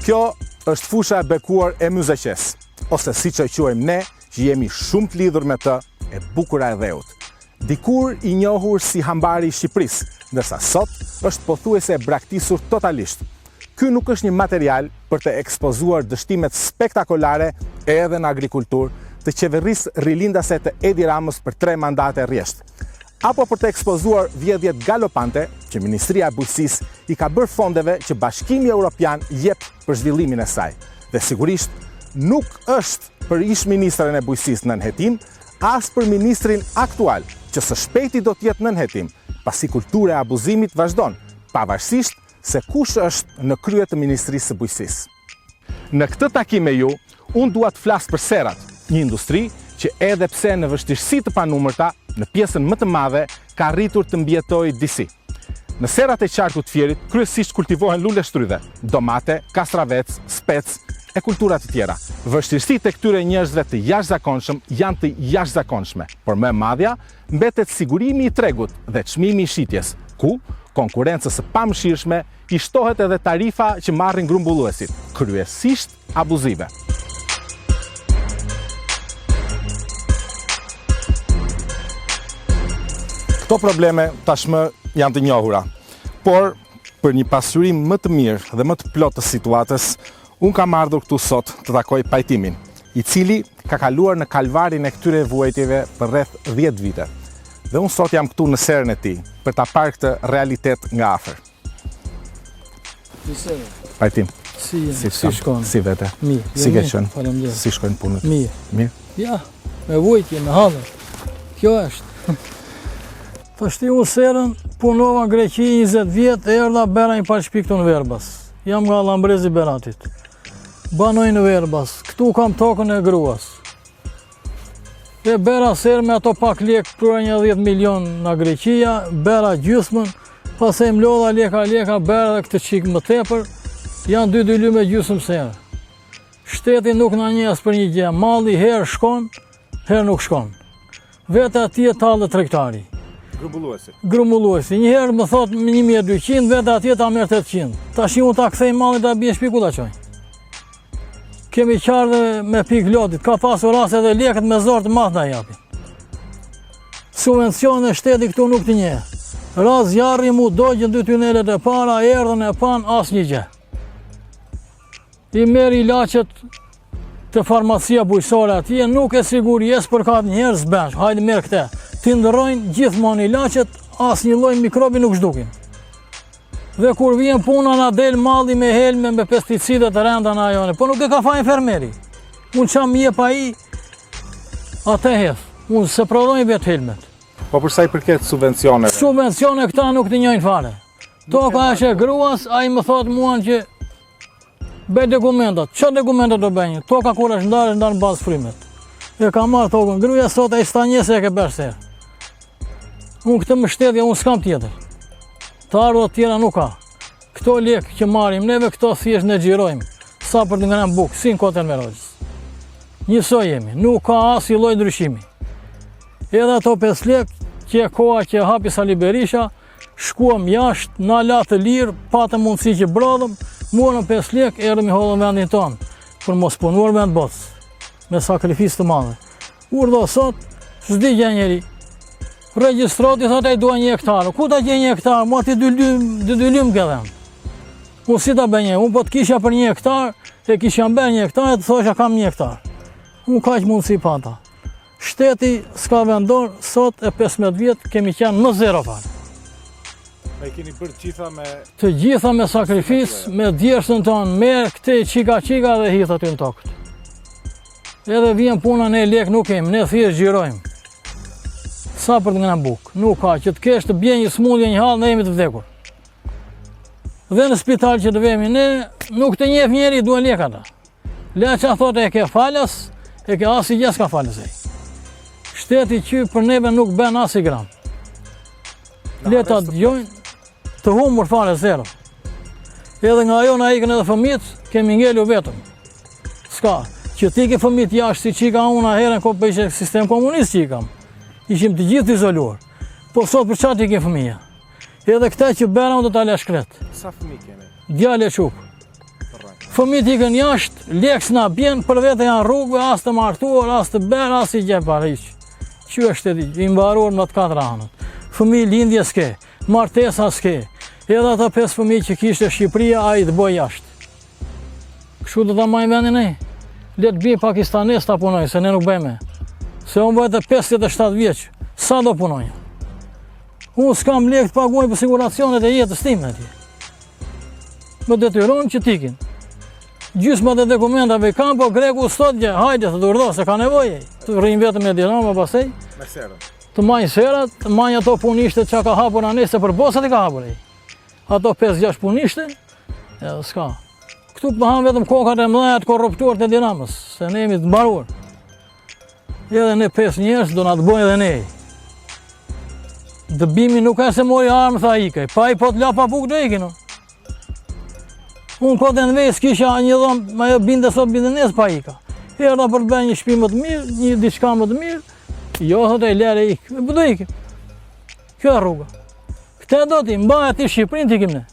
Kjo është fusha e bekuar e Myzeqes, ose siç e quajmë ne, që jemi shumë të lidhur me të, e bukura e dheut. Dikur i njohur si hambari i Shqipërisë, ndërsa sot është pothuajse e braktisur totalisht. Ky nuk është një material për të ekspozuar dështimet spektakolare edhe në agrikulturë të qeverisë rilindase të Edi Ramës për 3 mandate rresht, apo për të ekspozuar vjedhjet galopante që Ministria e Bujqësisë i ka bërë fondeve që Bashkimi Evropian jep për zhvillimin e saj. Dhe sigurisht nuk është për ish-ministren e Bujqësisë në nënhetim, as për ministrin aktual, që së shpejti do t'jetë në nënhetim, pasi kultura e abuzimit vazhdon, pavarësisht se kush është në krye të Ministrisë së Bujqësisë. Në këtë takim me ju, unë dua të flas për serat, një industri që edhe pse në vështirësi të panumërta, në pjesën më të madhe ka arritur të mbjetojë disi. Në serat e qarkut Fierit kryesisht kultivohen lule shtrydhe, domate, kastravec, spec e kultura të tjera. Vështirësitë e këtyre njerëzve të jashtëzakonshëm janë të jashtëzakonshme, por më e madhja mbetet sigurimi i tregut dhe çmimi i shitjes, ku konkurrencës së pamëshirshme i shtohet edhe tarifa që marrin grumbulluesit, kryesisht abuzive. Këto probleme tashmë janë të njohura, por për një pasurim më të mirë dhe më të plotë të situatës, unë kam ardhur këtu sot të takoj Pajtimin, i cili ka kaluar në kalvarin e këtyre vuajtjeve për rreth 10 vite. Dhe unë sot jam këtu në serën e tij për ta parë këtë realitet nga afër. Pajtim. Si shkon? Si vete? Mirë. Si ke qenë? Faleminderit. Si shkojnë punët? Mirë. Mirë? Ja, me vujtje, me hallër. Kjo është. Tashti unë serën, punova në Greqi 20 vjet, erdha bera një palshpik të në Verbas. Jam nga Lambrezi Beratit. Banoj në Verbas, këtu kam tokën e gruas. E bera serë me ato pak lek për një 10 milion nga Greqia, bera gjysmën, pas e mlodha leka, bera dhe këtë qikë më tepër, janë 2 lyme gjysmë serë. Shteti nuk na njes për një gjë, malli herë shkon, herë nuk shkon. Vete atje talë tregtari. Grumbulluesi. Një herë më thot 1200, vete atje ta merr 800. Tash unë ta kthej mallit ta bie shpiku ta çoj. Kemi qarë me pik lotit, ka pasur raste dhe lekët me zor të madh na japin. Subvencione shteti këtu nuk të njeh. Raz jarri mu dogjën 2 tunelet e para, erdhën e pan asnjë gjë. I merr ilaçet të farmacia bujqësore atje, nuk e siguri jes për ka njerëz bësh, hajde merr këtë. Ti ndrojnë gjithmonë ilaçet, asnjë lloj mikrobi nuk zhdukin. Dhe kur vjen puna na del malli me helme, me pesticide të rënda na ajone, po nuk e ka fajin fermeri. Unë çam jep ai atë hes. Unë se prodhoj vetë helmet. Po për sa i përket subvencioneve? Subvencione këta nuk të njojnë fare. Toka është e gruas, ai më thot mua që bëj dokumentat. Çfarë dokumentat do bëjnë? Toka kur është ndarë bazë frymet. E ka marrë tokën. Gruaja sot ai stanjese e ke bërë ser. Unë këtë më shtetja, unë s'kam tjetër. Të ardhur tjera nuk ka. Këto lek që marrim neve, këto thjesht ne xhirojmë. Sa për të ngrënë bukë, si në kotën me rogjës. Njësoj jemi, nuk ka asnjë lloj ndryshimi. Edhe ato 5 lek që e koha që hapi Sali Berisha, shkuam jashtë, na la të lirë, patëm mundësi që brodhëm, morëm 5 lek, erdhëm i hollëm vendin tonë, për mos punuar vend botës, me sakrificë të madhe. Urdhë sot, s'di gjë njeri. Regjistroti thot ai dua 1 hektar. Ku ta gjej 1 hektar? Mo ti 2 lym ke dhënë. Unë si ta bëj? Unë po të kisha për 1 hektar, te kisha bën 1 hektar, të thosha kam 1 hektar. Unë kaq mundësi pata. Shteti s'ka vendor, sot e 15 vjet kemi qenë në zero fare. Me keni bërë të gjitha me sakrificë, me djersën tonë, me këtë çika dhe hith aty në tokë. Edhe vjen puna, ne lek nuk kemi, ne thjesht xhirojmë. Sa për të ngrënë bukë, nuk ka, që të kesh të bje një smundje një hall, ne jemi të vdekur. Dhe në spital që të vemi, ne nuk të njeh njeri, duhen lek ata. Leqa thotë e ke falas, e ke asi gjë s'ka falas ai. Shteti që për neve nuk bën as i gram. Leta dëgjojnë, të humur fare zero. Edhe nga ajo na ikën edhe fëmijët, kemi ngelu vetëm. S'ka, që ti ke fëmijët jashtë si çika unë herën kur bëj sistem komunist që i kam. Ishim të gjithë izoluar. Po sot për çfarë ti ke fëmijë? Edhe këta që bëra do ta lësh kret. Sa fëmijë keni? Djalë çuk. Fëmijët ikën jashtë, lekës na bjen, për vete janë rrugëve, as të martuar, as të berë, as i gjepar hiq. Që është i mbaruar në të 4 anët. Fëmijë lindje s'ke, martesa s'ke. Edhe ata 5 fëmijë që kishte Shqipëria, ai të bëj jashtë. Kështu do ta majmë vendin ne. Le të bëj pakistanes ta punoj, se ne nuk bëjmë. Se unë bëhet e 57 vjeç, sa do punoj? Unë s'kam lekë të paguaj për siguracionet e jetës time atje. Më detyron që t'ikin. Gjysmat e dokumentave kam, po greku sot gjë, hajde të urdo, se ka nevojë. Të rrim vetëm me dinama pastaj. Me serën. Të majnë serat, të majnë ato punishte që ka hapur anese për bosat i ka hapur. Ato 5-6 punishte, edhe s'ka. Këtu pëhanë vetëm kokat e mëdha të korruptuar të dinamës, se ne jemi të mbaruar. Edhe ne 5 njerëz do na të bojnë edhe ne. Dëbimi nuk e se mori armë, tha ikej, pa i po të la pa buk do ikin. Unë kote në vejës kisha një dhomë, ma jo binde sot binde nes pa ika. Herda për të bëjnë një shpi më të mirë, një diçka më të mirë, jo thot e lere ikë, do ikë. Kjo e rruga. Këte do ti, mbaja ti Shqipërinë t'ikim ne.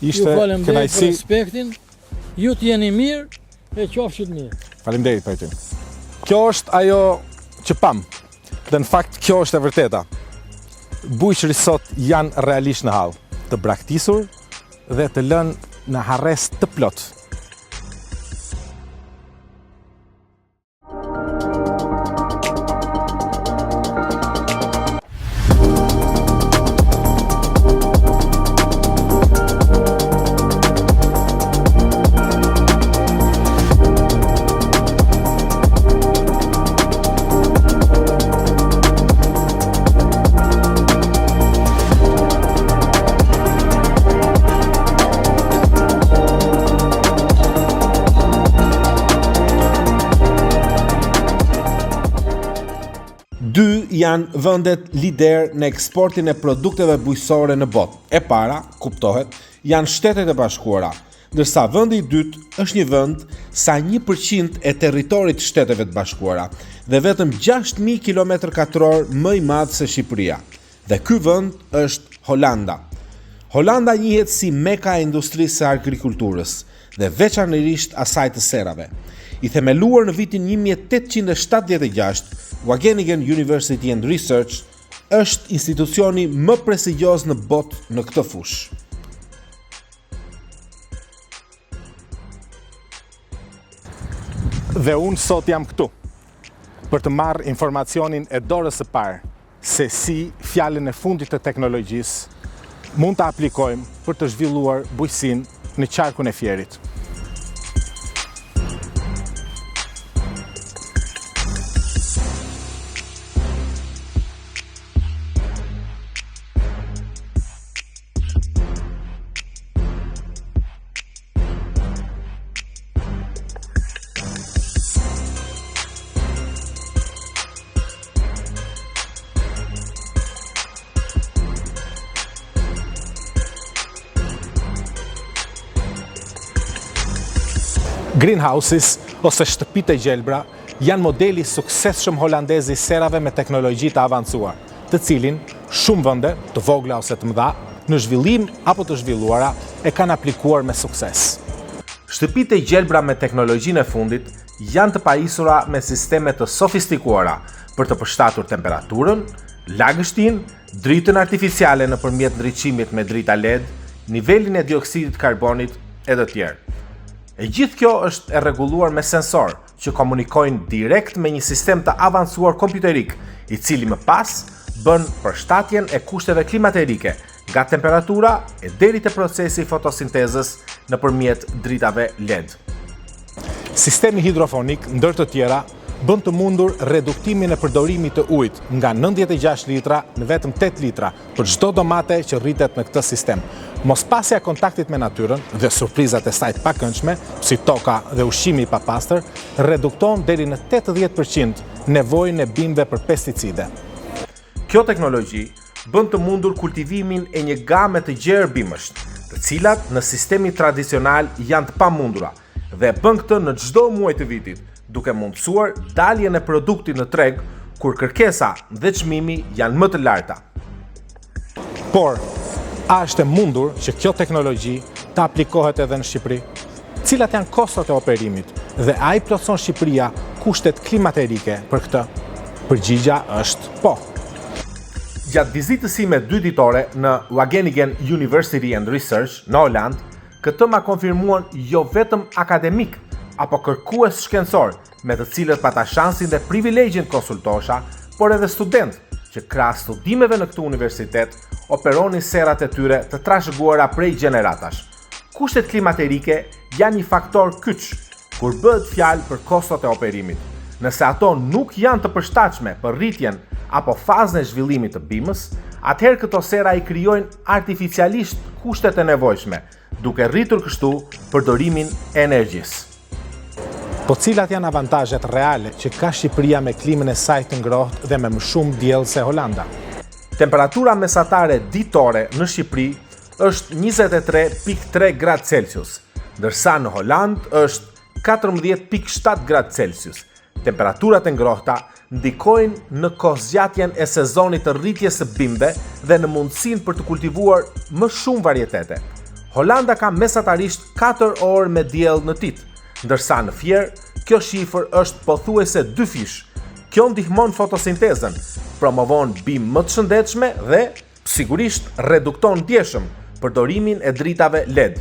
Ju falem dhe për respektin, ju t'jeni mirë, e qofshit mirë. Faleminderit për ty. Kjo është ajo që pam. Dhe në fakt kjo është e vërteta. Bujqëri sot janë realisht në hall, të braktisur dhe të lënë në harres të plot. Janë vendet lider në eksportin e produkteve bujqësore në botë. E para, kuptohet, janë Shtetet e Bashkuara, ndërsa vendi i dytë është një vend sa 1% e territorit të Shteteve të Bashkuara dhe vetëm 6.000 km2 më i madh se Shqipëria. Dhe ky vend është Holanda. Holanda njihet si meka e industrisë së agrikulturës dhe veçanërisht asaj të serave. I themeluar në vitin 1876, Wageningen University and Research është institucioni më prestigjioz në botë në këtë fushë. Dhe unë sot jam këtu për të marrë informacionin e dorës së parë se si fjalën e fundit të teknologjisë mund të aplikojmë për të zhvilluar bujqësinë në qarkun e Fierit. Greenhouses, ose shtëpitë e gjelbra, janë modeli suksesshëm holandez i serave me teknologji të avancuar, të cilin shumë vende, të vogla ose të mëdha, në zhvillim apo të zhvilluara, e kanë aplikuar me sukses. Shtëpitë e gjelbra me teknologjinë e fundit janë të pajisura me sisteme të sofistikuara për të përshtatur temperaturën, lagështinë, dritën artificiale nëpërmjet ndriçimit me drita LED, nivelin e dioksidit karbonit e të tjerë. E gjithë kjo është e rregulluar me sensor që komunikojnë direkt me një sistem të avancuar kompjuterik, i cili më pas bën përshtatjen e kushteve klimaterike nga temperatura e deri te procesi i fotosintezës nëpërmjet dritave LED. Sistemi hidrofonik, ndër të tjera, bën të mundur reduktimin e përdorimit të ujit nga 96 litra në vetëm 8 litra për çdo domate që rritet në këtë sistem. Mospasja e kontaktit me natyrën dhe surprizat e saj të pakëndshme, si toka dhe ushqimi i papastër, redukton deri në 80% nevojën e bimëve për pesticide. Kjo teknologji bën të mundur kultivimin e një game të gjerë bimësh, të cilat në sistemin tradicional janë të pamundura dhe bën këtë në çdo muaj të vitit, duke mundësuar daljen e produktit në treg kur kërkesa dhe çmimi janë më të larta. Por, a është e mundur që kjo teknologji të aplikohet edhe në Shqipëri? Cilat janë kostot e operimit dhe a i plotëson Shqipëria kushtet klimaterike për këtë? Përgjigja është po. Gjatë vizitës sime 2 ditore në Wageningen University and Research në Holland, këtë ma konfirmuan jo vetëm akademik apo kërkues shkencor, me të cilët pata shansin dhe privilegjin të konsultosha, por edhe student që krahas studimeve në këtë universitet operonin serat e tyre të trashëguara prej gjeneratash. Kushtet klimaterike janë një faktor kyç kur bëhet fjalë për kostot e operimit. Nëse ato nuk janë të përshtatshme për rritjen apo fazën e zhvillimit të bimës, atëherë këto sera i krijojnë artificialisht kushtet e nevojshme, duke rritur kështu përdorimin e energjisë. Po cilat janë avantazhet reale që ka Shqipëria me klimën e saj të ngrohtë dhe me më shumë diell se Holanda? Temperatura mesatare ditore në Shqipëri është 23.3 gradë Celsius, ndërsa në Holand është 14.7 gradë Celsius. Temperaturat e ngrohta ndikojnë në kohëzgjatjen e sezonit të rritjes së bimëve dhe në mundësinë për të kultivuar më shumë varietete. Holanda ka mesatarisht 4 orë me diell në ditë, ndërsa në Fier kjo shifër është pothuajse 2 fish. Kjo ndihmon fotosintezën, promovon bimë më të shëndetshme dhe sigurisht redukton ndjeshëm përdorimin e dritave LED.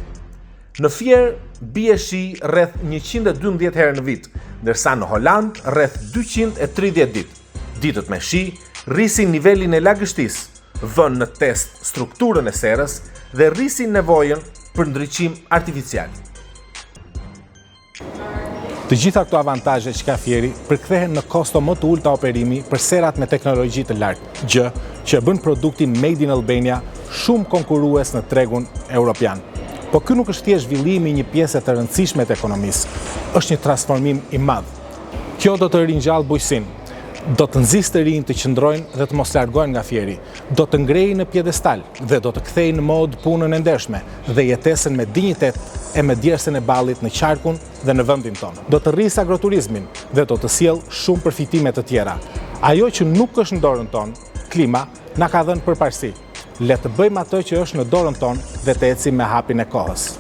Në Fier bie shi rreth 112 herë në vit, ndërsa në Holand rreth 230 ditë. Ditët me shi rrisin nivelin e lagështisë, vën në test strukturën e serës dhe rrisin nevojën për ndriçim artificial. Të gjitha këto avantazhe që ka Fieri përkthehen në kosto më të ulta operimi për serat me teknologji të lartë, gjë që bën produktin Made in Albania shumë konkurrues në tregun europian. Po ky nuk është thjesht zhvillimi i një pjese të rëndësishme të ekonomisë, është një transformim i madh. Kjo do të ringjallë bujqësinë, do të nxjisë të rinj të qëndrojnë dhe të mos largojnë nga Fieri, do të ngrejë në pjedestal dhe do të kthejë në mod punën e ndershme dhe jetesën me dinjitet e me djersën e ballit në qarkun dhe në vendin tonë. Do të rrisë agroturizmin dhe do të sjellë shumë përfitime të tjera. Ajo që nuk është në dorën tonë, klima, na ka dhënë përparësi. Le të bëjmë atë që është në dorën tonë dhe të ecim me hapin e kohës.